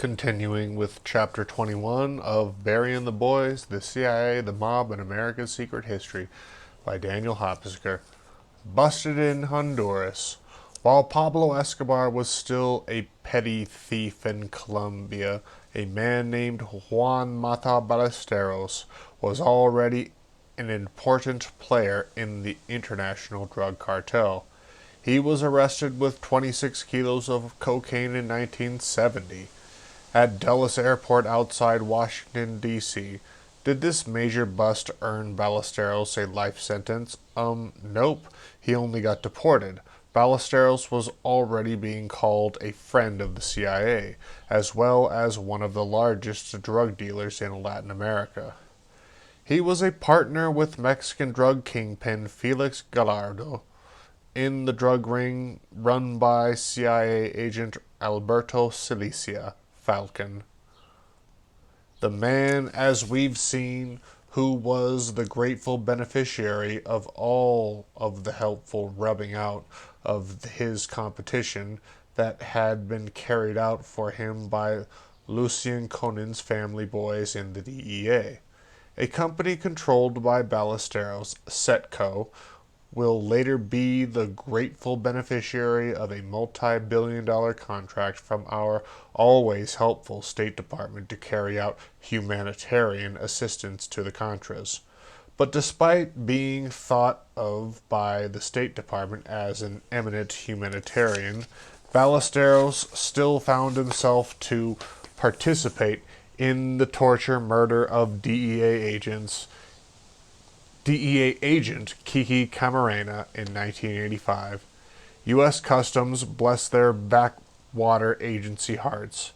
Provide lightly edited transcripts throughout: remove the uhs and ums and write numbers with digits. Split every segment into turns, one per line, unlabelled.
Continuing with Chapter 21 of Burying the Boys, the CIA, the Mob, and America's Secret History by Daniel Hopsicker. Busted in Honduras. While Pablo Escobar was still a petty thief in Colombia, a man named Juan Mata Ballesteros was already an important player in the international drug cartel. He was arrested with 26 kilos of cocaine in 1970 at Dulles Airport outside Washington, D.C. Did this major bust earn Ballesteros a life sentence? Nope. He only got deported. Ballesteros was already being called a friend of the CIA, as well as one of the largest drug dealers in Latin America. He was a partner with Mexican drug kingpin Felix Gallardo in the drug ring run by CIA agent Alberto Silicia Falcon. The man, as we've seen, who was the grateful beneficiary of all of the helpful rubbing out of his competition that had been carried out for him by Lucien Conin's family boys in the DEA. A company controlled by Ballesteros, Setco, will later be the grateful beneficiary of a multi-billion-dollar contract from our always helpful State Department to carry out humanitarian assistance to the Contras. But despite being thought of by the State Department as an eminent humanitarian, Ballesteros still found himself to participate in the torture murder of DEA agent Kiki Camarena in 1985. U.S. Customs, bless their backwater agency hearts,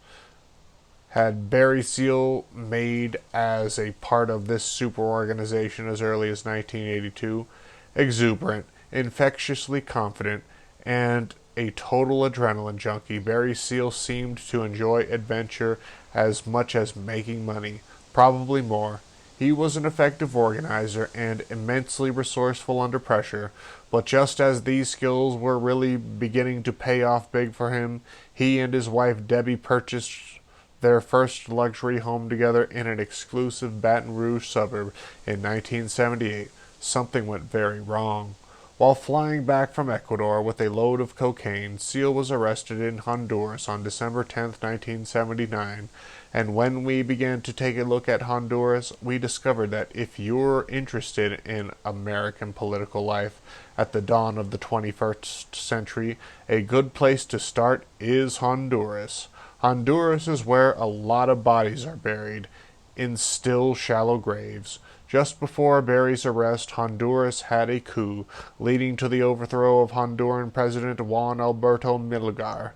had Barry Seal made as a part of this superorganization as early as 1982. Exuberant, infectiously confident, and a total adrenaline junkie, Barry Seal seemed to enjoy adventure as much as making money, probably more. He was an effective organizer and immensely resourceful under pressure, but just as these skills were really beginning to pay off big for him, he and his wife Debbie purchased their first luxury home together in an exclusive Baton Rouge suburb in 1978. Something went very wrong. While flying back from Ecuador with a load of cocaine, Seal was arrested in Honduras on December 10, 1979, and when we began to take a look at Honduras, we discovered that if you're interested in American political life at the dawn of the 21st century, a good place to start is Honduras. Honduras is where a lot of bodies are buried, in still shallow graves. Just before Barry's arrest, Honduras had a coup, leading to the overthrow of Honduran President Juan Alberto Milgar.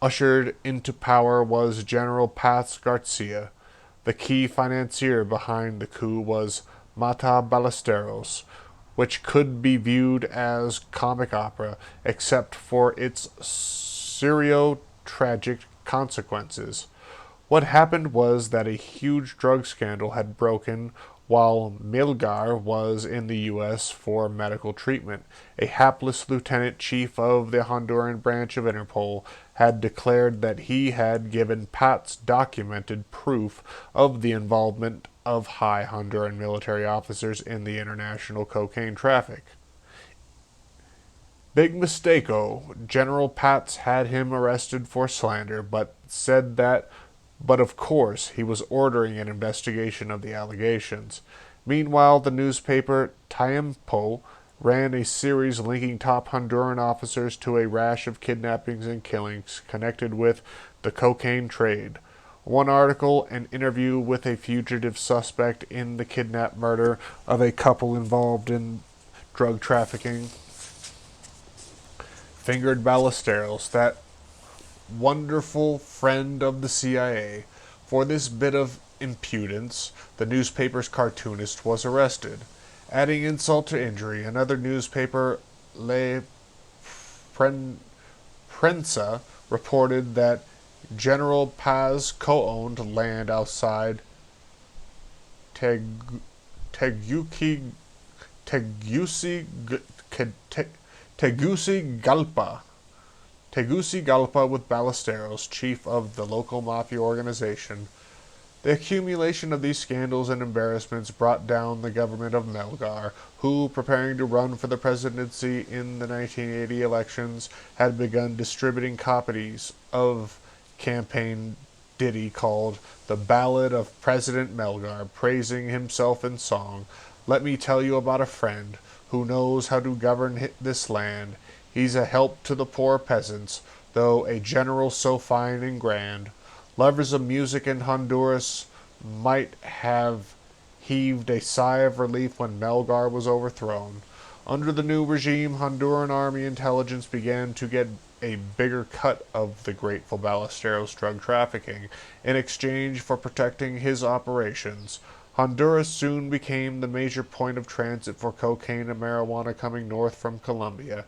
Ushered into power was General Paz Garcia. The key financier behind the coup was Mata Ballesteros, which could be viewed as comic opera, except for its serio-tragic consequences. What happened was that a huge drug scandal had broken while Milgar was in the U.S. for medical treatment. A hapless lieutenant chief of the Honduran branch of Interpol had declared that he had given Pats documented proof of the involvement of high Honduran military officers in the international cocaine traffic. Big mistake-o. General Pats had him arrested for slander, but said that of course, he was ordering an investigation of the allegations. Meanwhile, the newspaper Tiempo ran a series linking top Honduran officers to a rash of kidnappings and killings connected with the cocaine trade. One article, an interview with a fugitive suspect in the kidnap murder of a couple involved in drug trafficking, fingered Ballesteros, that wonderful friend of the CIA. For this bit of impudence, the newspaper's cartoonist was arrested. Adding insult to injury, another newspaper, La Prensa, reported that General Paz co-owned land outside Tegucigalpa, Tegucigalpa with Ballesteros, chief of the local mafia organization. The accumulation of these scandals and embarrassments brought down the government of Melgar, who, preparing to run for the presidency in the 1980 elections, had begun distributing copies of campaign ditty called "The Ballad of President Melgar," praising himself in song. "Let me tell you about a friend who knows how to govern this land. He's a help to the poor peasants, though a general so fine and grand. Lovers of music in Honduras might have heaved a sigh of relief when Melgar was overthrown. Under the new regime, Honduran army intelligence began to get a bigger cut of the grateful Ballesteros drug trafficking in exchange for protecting his operations. Honduras soon became the major point of transit for cocaine and marijuana coming north from Colombia.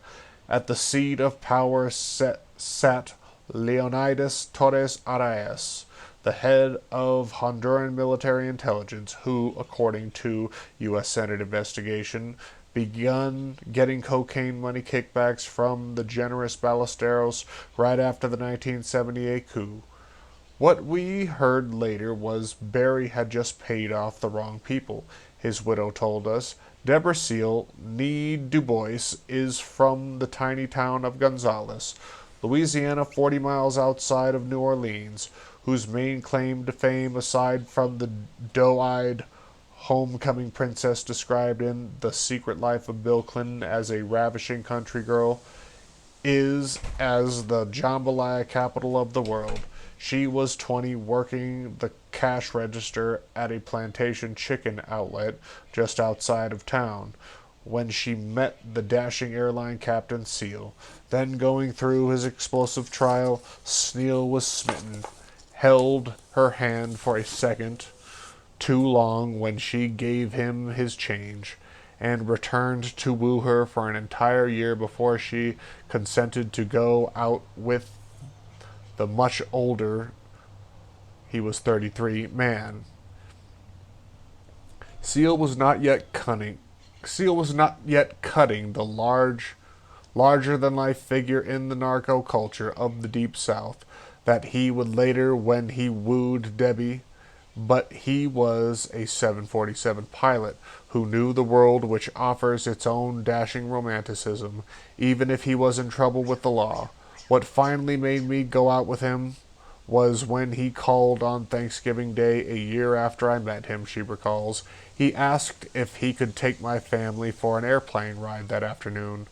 At the seat of power sat Leonidas Torres Arias, the head of Honduran military intelligence, who, according to U.S. Senate investigation, begun getting cocaine money kickbacks from the generous Ballesteros right after the 1978 coup. What we heard later was Barry had just paid off the wrong people, his widow told us. Deborah Seal, nee Du Bois, is from the tiny town of Gonzales, Louisiana, 40 miles outside of New Orleans, whose main claim to fame, aside from the doe-eyed homecoming princess described in The Secret Life of Bill Clinton as a ravishing country girl, is as the jambalaya capital of the world. She was 20, working the cash register at a plantation chicken outlet just outside of town, when she met the dashing airline captain Seal. Then, going through his explosive trial, Sneal was smitten, held her hand for a second too long when she gave him his change, and returned to woo her for an entire year before she consented to go out with the much older, he was 33, man. Seal was not yet cutting the larger than life figure in the narco culture of the Deep South that he would later when he wooed Debbie, but he was a 747 pilot who knew the world, which offers its own dashing romanticism, even if he was in trouble with the law. What finally made me go out with him was when he called on Thanksgiving Day a year after I met him, she recalls. He asked if he could take my family for an airplane ride that afternoon.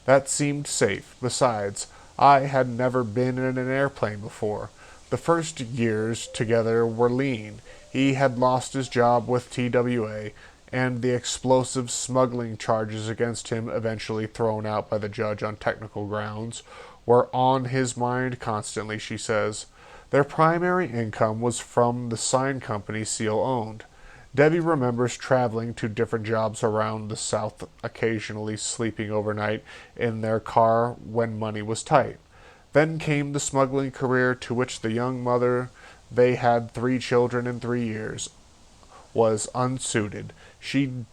That seemed safe. Besides, I had never been in an airplane before. The first years together were lean. He had lost his job with TWA, and the explosive smuggling charges against him, eventually thrown out by the judge on technical grounds, were on his mind constantly, she says. Their primary income was from the sign company Seal owned. Debbie remembers traveling to different jobs around the South, occasionally sleeping overnight in their car when money was tight. Then came the smuggling career, to which the young mother, they had 3 children in 3 years, was unsuited. She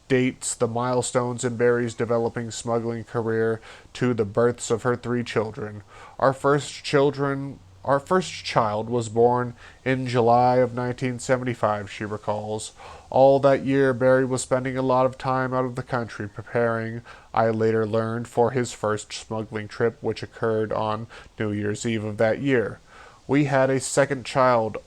dates the milestones in Barry's developing smuggling career to the births of her 3 children. Our first child was born in July of 1975, she recalls. All that year, Barry was spending a lot of time out of the country preparing, I later learned, for his first smuggling trip, which occurred on New Year's Eve of that year. We had a second child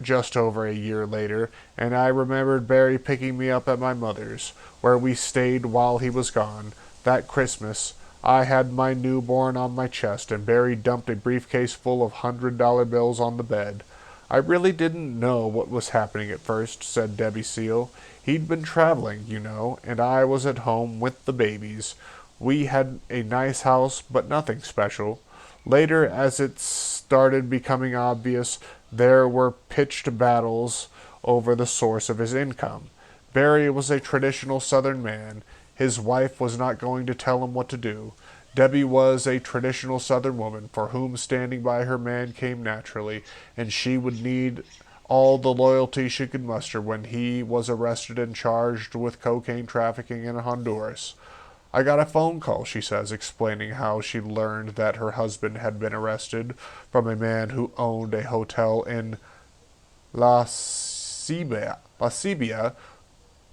just over a year later, and I remembered Barry picking me up at my mother's, where we stayed while he was gone. That Christmas, I had my newborn on my chest, and Barry dumped a briefcase full of $100 bills on the bed. I really didn't know what was happening at first, said Debbie Seal. He'd been traveling, you know, and I was at home with the babies. We had a nice house, but nothing special. Later, as it started becoming obvious, there were pitched battles over the source of his income. Barry was a traditional Southern man. His wife was not going to tell him what to do. Debbie was a traditional Southern woman, for whom standing by her man came naturally, and she would need all the loyalty she could muster when he was arrested and charged with cocaine trafficking in Honduras. I got a phone call, she says, explaining how she learned that her husband had been arrested from a man who owned a hotel in La Cibia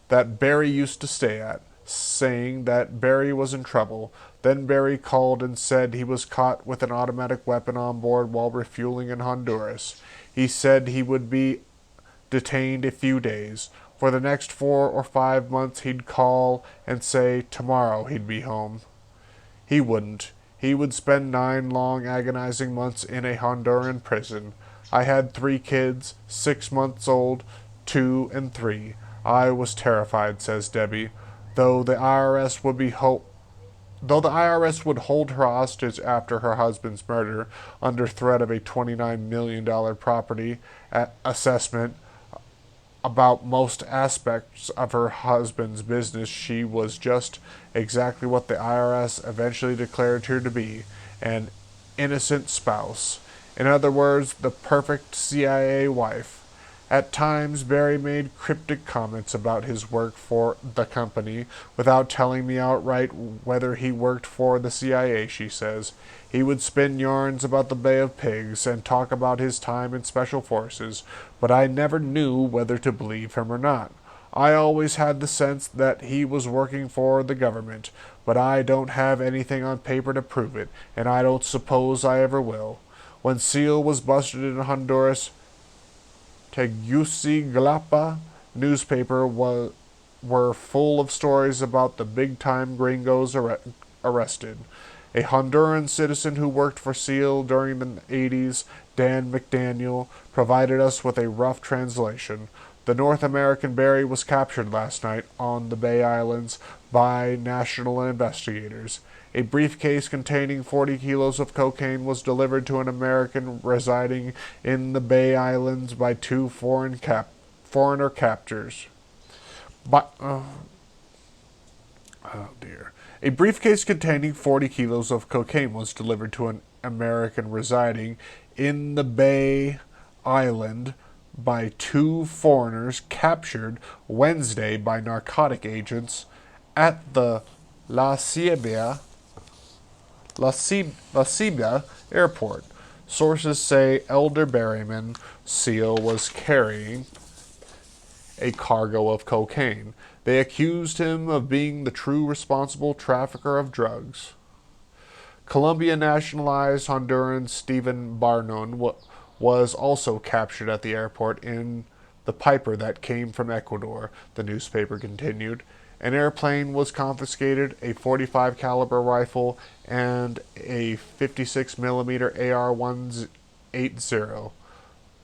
that Barry used to stay at, saying that Barry was in trouble. Then Barry called and said he was caught with an automatic weapon on board while refueling in Honduras. He said he would be detained a few days. For the next 4 or 5 months, he'd call and say tomorrow he'd be home. He wouldn't. He would spend 9 long, agonizing months in a Honduran prison. I had 3 kids, 6 months old, 2 and 3. I was terrified, says Debbie, though the IRS would be though the IRS would hold her hostage after her husband's murder under threat of a $29 million property assessment. About most aspects of her husband's business, she was just exactly what the IRS eventually declared her to be, an innocent spouse. In other words, the perfect CIA wife. At times, Barry made cryptic comments about his work for the company without telling me outright whether he worked for the CIA, she says. He would spin yarns about the Bay of Pigs and talk about his time in Special Forces, but I never knew whether to believe him or not. I always had the sense that he was working for the government, but I don't have anything on paper to prove it, and I don't suppose I ever will. When Seal was busted in Honduras, Tegucigalpa newspaper were full of stories about the big-time gringos arrested. A Honduran citizen who worked for Seal during the 80s, Dan McDaniel, provided us with a rough translation. The North American Barry was captured last night on the Bay Islands by national investigators. A briefcase containing 40 kilos of cocaine was delivered to an American residing in the Bay Islands by 2 foreigner captors. Oh dear. A briefcase containing 40 kilos of cocaine was delivered to an American residing in the Bay Island by 2 foreigners captured Wednesday by narcotic agents at the La Cibia airport. Sources say Elder Berryman Seal was carrying a cargo of cocaine. They accused him of being the true responsible trafficker of drugs. Colombia nationalized Honduran Stephen Barnon was also captured at the airport in the Piper that came from Ecuador, the newspaper continued. An airplane was confiscated, a .45 caliber rifle, and a 56mm AR-180.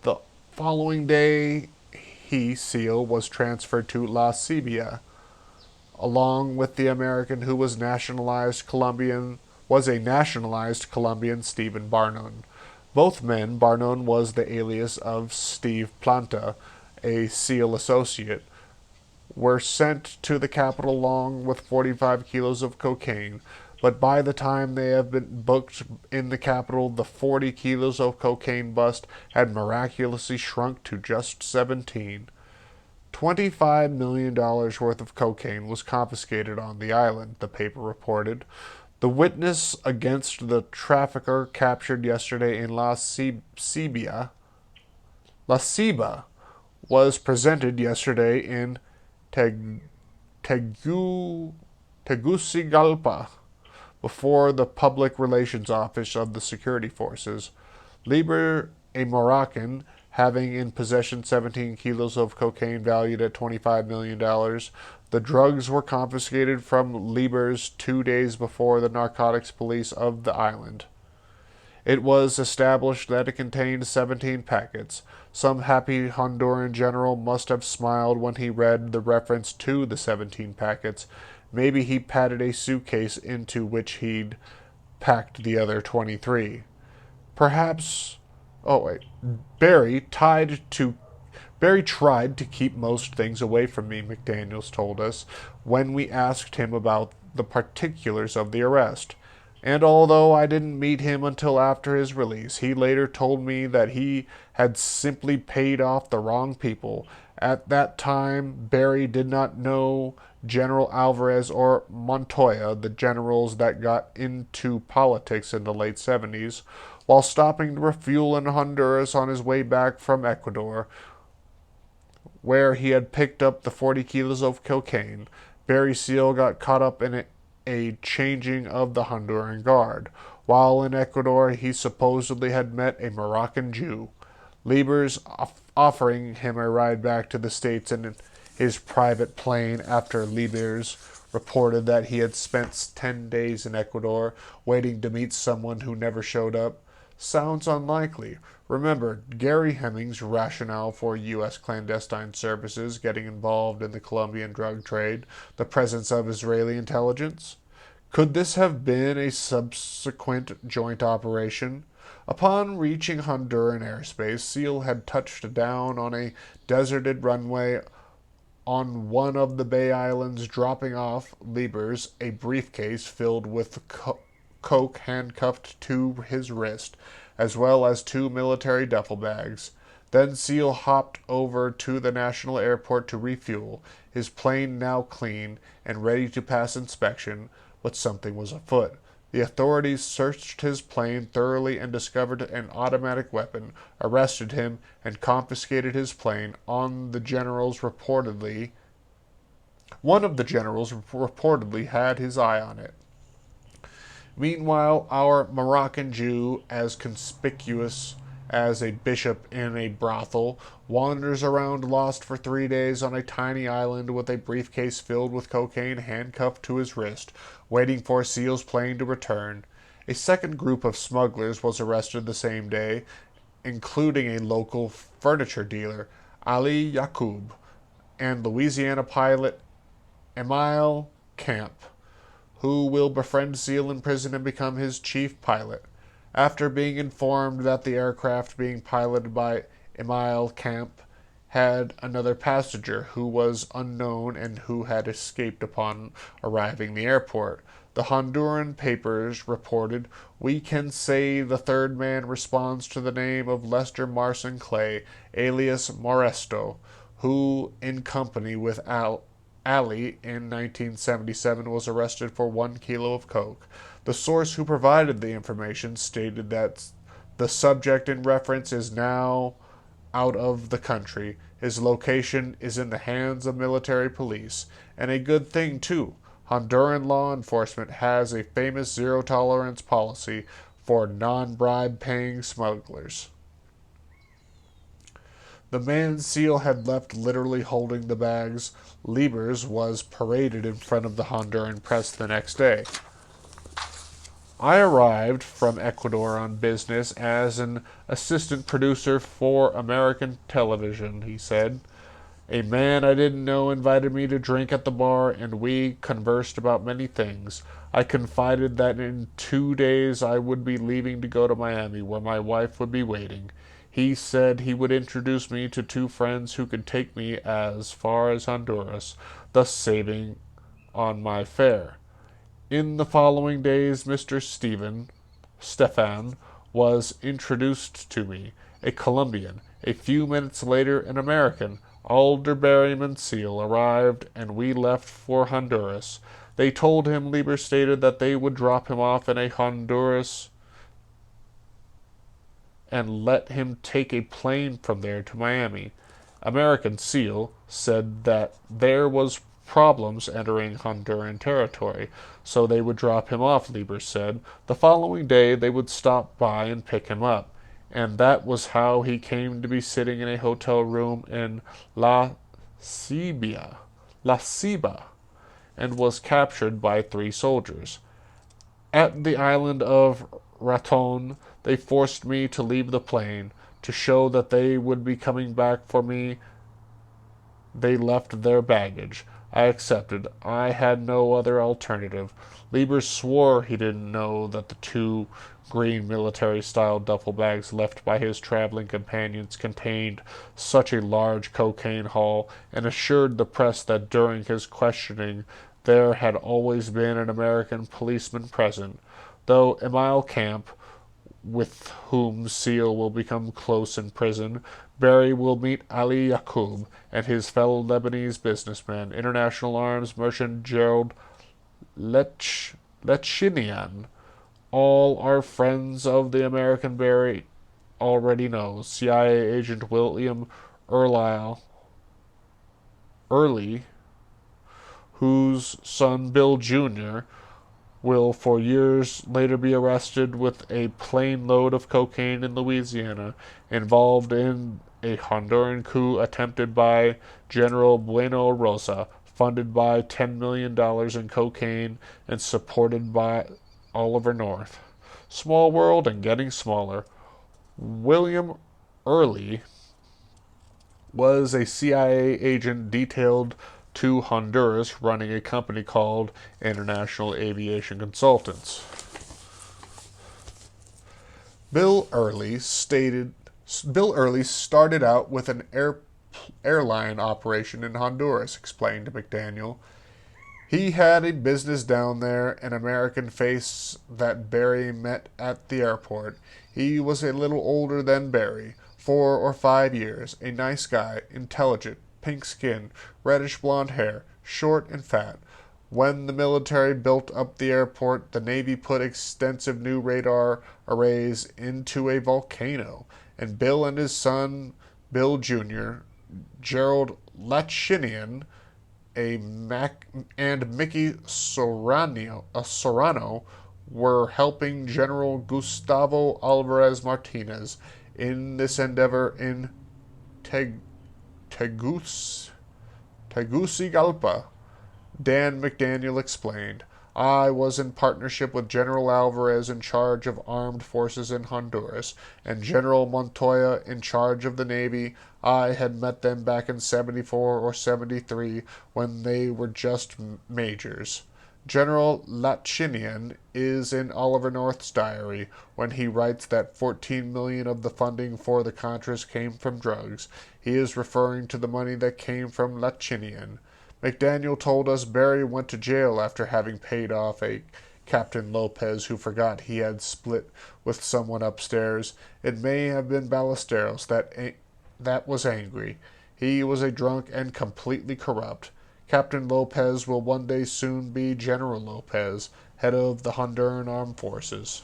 The following day, Seal, was transferred to La Cibia, along with the American who was a nationalized Colombian Stephen Barnon. Both men, Barnon was the alias of Steve Planta, a Seal associate, were sent to the capital along with 45 kilos of cocaine, but by the time they have been booked in the capital, the 40 kilos of cocaine bust had miraculously shrunk to just 17. $25 million worth of cocaine was confiscated on the island, the paper reported. The witness against the trafficker captured yesterday in La Cibia was presented yesterday in Tegucigalpa before the public relations office of the security forces. Lieber, a Moroccan, having in possession 17 kilos of cocaine valued at $25 million. The drugs were confiscated from Lieber's 2 days before the narcotics police of the island. It was established that it contained 17 packets. Some happy Honduran general must have smiled when he read the reference to the 17 packets. Maybe he patted a suitcase into which he'd packed the other 23. Perhaps... Barry tried to keep most things away from me, McDaniels told us, when we asked him about the particulars of the arrest. And although I didn't meet him until after his release, he later told me that he had simply paid off the wrong people. At that time, Barry did not know General Alvarez or Montoya, the generals that got into politics in the late 70s, while stopping to refuel in Honduras on his way back from Ecuador, where he had picked up the 40 kilos of cocaine. Barry Seal got caught up in a changing of the Honduran guard. While in Ecuador, he supposedly had met a Moroccan Jew. Lieber's offering him a ride back to the States in his private plane after Lieber's reported that he had spent 10 days in Ecuador waiting to meet someone who never showed up sounds unlikely. Remember Gary Hemming's rationale for U.S. clandestine services getting involved in the Colombian drug trade, the presence of Israeli intelligence? Could this have been a subsequent joint operation? Upon reaching Honduran airspace, Seal had touched down on a deserted runway on one of the Bay Islands, dropping off Liebers a briefcase filled with coke handcuffed to his wrist, as well as 2 military duffel bags. Then Seal hopped over to the national airport to refuel, his plane now clean and ready to pass inspection, but something was afoot. The authorities searched his plane thoroughly and discovered an automatic weapon, arrested him, and confiscated his plane. One of the generals reportedly had his eye on it. Meanwhile, our Moroccan Jew, as conspicuous as a bishop in a brothel, wanders around lost for 3 days on a tiny island with a briefcase filled with cocaine handcuffed to his wrist, waiting for Seal's plane to return. A second group of smugglers was arrested the same day, including a local furniture dealer, Ali Yacoub, and Louisiana pilot Emile Camp, who will befriend Seal in prison and become his chief pilot. After being informed that the aircraft being piloted by Emile Camp had another passenger who was unknown and who had escaped upon arriving the airport, the Honduran papers reported, "We can say the third man responds to the name of Lester Marson Clay, alias Moresto, who, in company with Ali in 1977, was arrested for 1 kilo of coke." The source who provided the information stated that the subject in reference is now out of the country. His location is in the hands of military police. And a good thing, too. Honduran law enforcement has a famous zero-tolerance policy for non-bribe paying smugglers. The man Seal had left literally holding the bags, Liebers, was paraded in front of the Honduran press the next day. "I arrived from Ecuador on business as an assistant producer for American television," he said. "A man I didn't know invited me to drink at the bar, and we conversed about many things. I confided that in 2 days I would be leaving to go to Miami, where my wife would be waiting. He said he would introduce me to 2 friends who could take me as far as Honduras, thus saving on my fare. In the following days, Mr. Stefan was introduced to me, a Colombian. A few minutes later, an American, Alderberryman Seal, arrived, and we left for Honduras. They told him," Lieber stated, "that they would drop him off in a Honduras and let him take a plane from there to Miami." American Seal said that there was problems entering Honduran territory, so they would drop him off, Lieber said. The following day they would stop by and pick him up, and that was how he came to be sitting in a hotel room in La Ceiba, and was captured by 3 soldiers. At the island of Raton, they forced me to leave the plane. To show that they would be coming back for me, they left their baggage. I accepted. I had no other alternative. Lieber swore he didn't know that the 2 green military-style duffel bags left by his traveling companions contained such a large cocaine haul, and assured the press that during his questioning there had always been an American policeman present. Though Emil Camp, with whom Seal will become close in prison, Barry will meet Ali Yaqub and his fellow Lebanese businessman, international arms merchant Gerald Lechinian. All are friends of the American Barry already knows. CIA agent William Early, whose son Bill Jr. will for years later be arrested with a plane load of cocaine in Louisiana, involved in a Honduran coup attempted by General Bueno Rosa, funded by $10 million in cocaine and supported by Oliver North. Small world and getting smaller. William Early was a CIA agent detailed to Honduras running a company called International Aviation Consultants. Bill Early started out with an airline operation in Honduras, explained McDaniel. He had a business down there, an American face that Barry met at the airport. He was a little older than Barry, 4 or 5 years, a nice guy, intelligent, pink skin, reddish blonde hair, short and fat. When the military built up the airport, the Navy put extensive new radar arrays into a volcano, and Bill and his son, Bill Jr., Gerald Lachinian, and Mickey Serrano were helping General Gustavo Alvarez Martinez in this endeavor in Tegucigalpa. Dan McDaniel explained, I was in partnership with General Alvarez in charge of armed forces in Honduras, and General Montoya in charge of the Navy. I had met them back in 74 or 73 when they were just majors. General Lachinian is in Oliver North's diary when he writes that 14 million of the funding for the Contras came from drugs. He is referring to the money that came from Lachinian. McDaniel told us Barry went to jail after having paid off a Captain Lopez who forgot he had split with someone upstairs. It may have been Ballesteros that was angry. He was a drunk and completely corrupt. Captain Lopez will one day soon be General Lopez, head of the Honduran Armed Forces.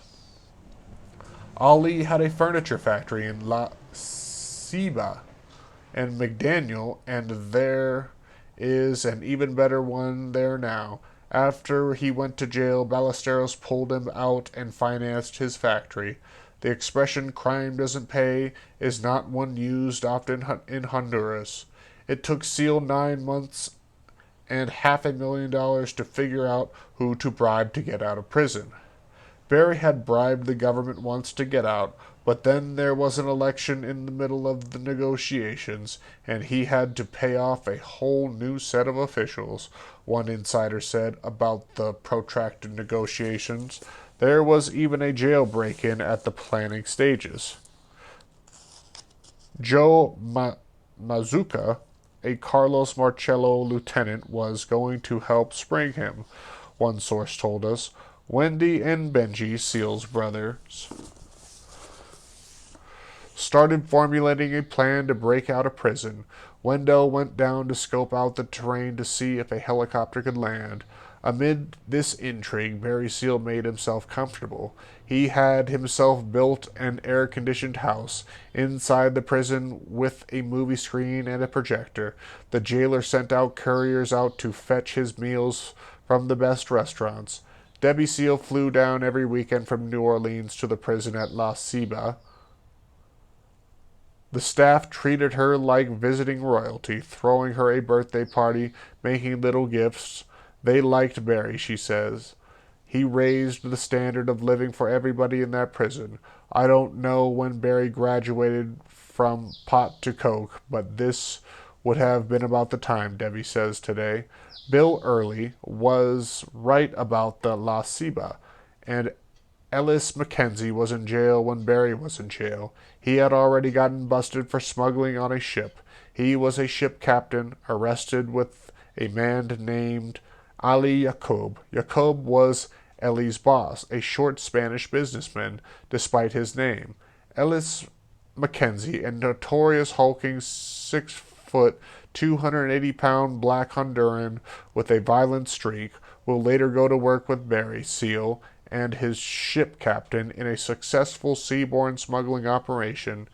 Ali had a furniture factory in La Ceiba, and McDaniel, and there is an even better one there now. After he went to jail, Ballesteros pulled him out and financed his factory. The expression crime doesn't pay is not one used often in Honduras. It took Seal 9 months and $500,000 to figure out who to bribe to get out of prison. Barry had bribed the government once to get out, but then there was an election in the middle of the negotiations, and he had to pay off a whole new set of officials, one insider said about the protracted negotiations. There was even a jail break-in at the planning stages. Joe Mazuka, a Carlos Marcello lieutenant, was going to help spring him, one source told us. Wendy and Benji, Seal's brothers, started formulating a plan to break out of prison. Wendell went down to scope out the terrain to see if a helicopter could land. Amid this intrigue, Barry Seal made himself comfortable. He had himself built an air-conditioned house inside the prison with a movie screen and a projector. The jailer sent out couriers out to fetch his meals from the best restaurants. Debbie Seal flew down every weekend from New Orleans to the prison at La Ceiba. The staff treated her like visiting royalty, throwing her a birthday party, making little gifts. They liked Barry, she says. He raised the standard of living for everybody in that prison. I don't know when Barry graduated from pot to coke, but this would have been about the time, Debbie says today. Bill Early was right about the La Ceiba, and Ellis Mackenzie was in jail when Barry was in jail. He had already gotten busted for smuggling on a ship. He was a ship captain, arrested with a man named Ali Yaqub. Yaqub was Ellie's boss, a short Spanish businessman, despite his name. Ellis Mackenzie, a notorious hulking 6 foot, 280-pound black Honduran with a violent streak, will later go to work with Barry Seal and his ship captain in a successful seaborne smuggling operation.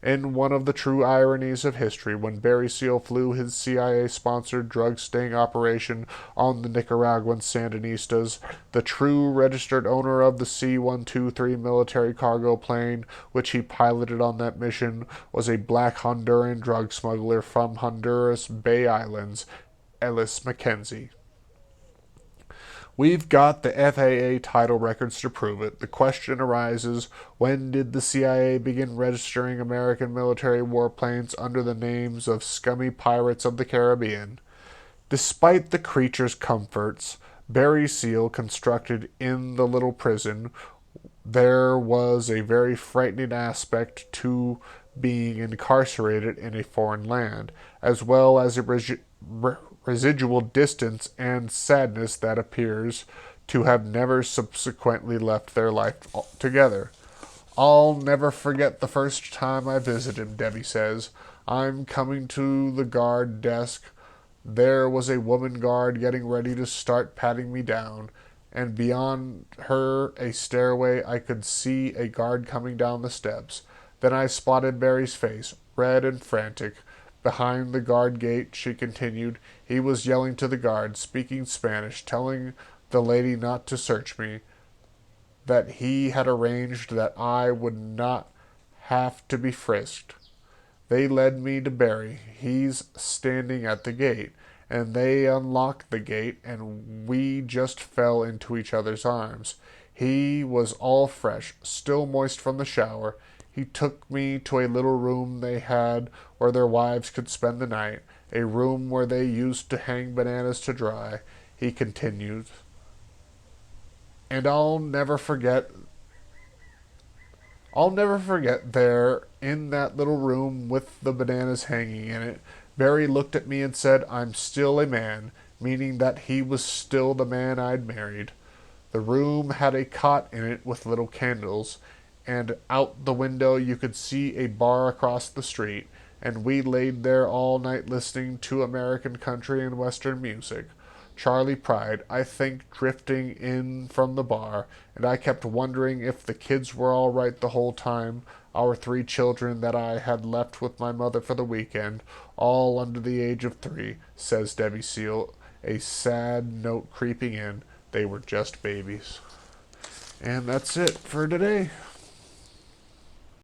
In one of the true ironies of history, when Barry Seal flew his CIA-sponsored drug sting operation on the Nicaraguan Sandinistas, the true registered owner of the C-123 military cargo plane, which he piloted on that mission, was a black Honduran drug smuggler from Honduras Bay Islands, Ellis Mackenzie. We've got the FAA title records to prove it. The question arises, when did the CIA begin registering American military warplanes under the names of scummy pirates of the Caribbean? Despite the creature's comforts, Barry Seal constructed in the little prison, there was a very frightening aspect to being incarcerated in a foreign land, as well as a residual distance and sadness that appears to have never subsequently left their life together. I'll never forget the first time I visited him, Debbie says. I'm coming to the guard desk. There was a woman guard getting ready to start patting me down, and beyond her a stairway. I could see a guard coming down the steps. Then I spotted Barry's face, red and frantic. Behind the guard gate, she continued, he was yelling to the guard, speaking Spanish, telling the lady not to search me, that he had arranged that I would not have to be frisked. They led me to Barry. He's standing at the gate, and they unlocked the gate, and we just fell into each other's arms. He was all fresh, still moist from the shower. He took me to a little room they had where their wives could spend the night, a room where they used to hang bananas to dry. He continued, and I'll never forget there, in that little room with the bananas hanging in it, Barry looked at me and said, I'm still a man, meaning that he was still the man I'd married. The room had a cot in it with little candles, and out the window you could see a bar across the street, and we laid there all night listening to American country and Western music. Charlie Pride, I think, drifting in from the bar, and I kept wondering if the kids were all right the whole time, our 3 children that I had left with my mother for the weekend, all under the age of 3, says Debbie Seal, a sad note creeping in. They were just babies. And that's it for today.